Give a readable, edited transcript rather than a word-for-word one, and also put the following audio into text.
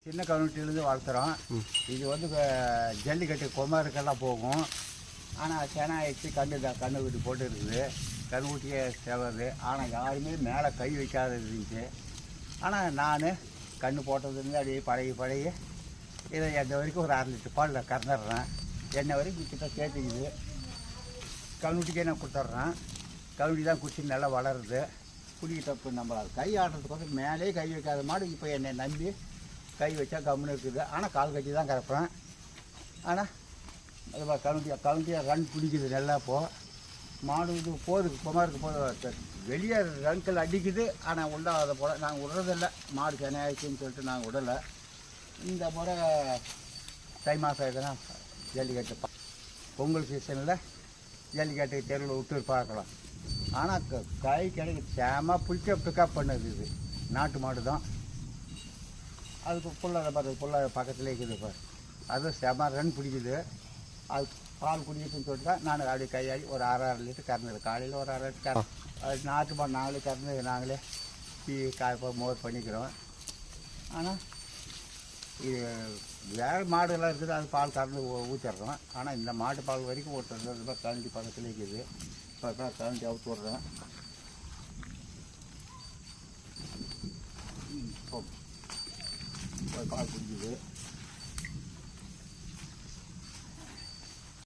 சின்ன கம்யூனிட்டிலேருந்து வளர்த்துறோம். இது வந்து ஜல்லிக்கட்டு குமாருக்கெல்லாம் போகும். ஆனால் சேனா ஆயிடுச்சு, கண்ணு குட்டி போட்டு இருக்குது. கண்ணுக்குட்டியே சேவது. ஆனால் யாருமே மேலே கை வைக்காத இருந்துச்சு. ஆனால் நான் கண்ணு போட்டதுலேருந்து அப்படியே பழகி இதை எந்த வரைக்கும் ஒரு 1/2 லிட்டர் பாலில் கறந்துடுறேன். என்ன வரைக்கும் கிட்ட சேர்த்துக்குது. கண்ணுக்குட்டிக்கே நான் கொடுத்துட்றேன். கண்ணுக்குட்டி தான் குடிச்சு நல்லா வளருது. குடிக்கிட்ட நம்ம கை ஆடுறதுக்கு மேலே கை வைக்காத மாடு இப்போ என்னை நம்பி கை வச்சா கம்முன்னு இருக்குது. ஆனால் கால் கட்டி தான் கறப்பேன். ஆனால் அது கவுண்டியாக ரன் பிடிக்குது நல்லா. இப்போது மாடு இது போகுது, குமாருக்கு போது வெளியே ரன்கள் அடிக்குது. ஆனால் உண்டாத போல் நாங்கள் விடுறதில்லை. மாடு சென்னையாச்சுன்னு சொல்லிட்டு நாங்கள் விடலை. இந்த முறை தை மாதம் எதுனா ஜல்லிக்கட்டு பொங்கல் சீசனில் ஜல்லிக்கட்டு தெருவில் விட்டு பார்க்கலாம். ஆனால் கை கிடைக்கு சேமா பிக்கப் பண்ணுது. இது நாட்டு மாடு தான். அதுக்கு புள்ள பக்கத்துலேயே இருக்குது. இப்போ அது செம ரன் பிடிக்குது. அது பால் குடிக்குதுன்னு சொல்லிட்டு தான் நான் அப்படியே கையாடி ஒரு 6 லிட்டர் கறந்துது. காலையில் ஒரு 6 லிட்டர் அது நாட்டு மாடு நாங்களே கறந்து நாங்களே டீ காய்ப்பா மோர் பண்ணிக்கிறோம். ஆனால் இது வேறு மாடுகள்லாம் இருக்குது, அது பால் கறந்து ஊற்றிடுறோம். ஆனால் இந்த மாட்டு பால் வரைக்கும் ஒருத்தர் கரண்டி பக்கத்துலேயே இருக்குது. இப்போ தான் கரண்டி அவுத்து விட்றேன். பால் குடிக்குது.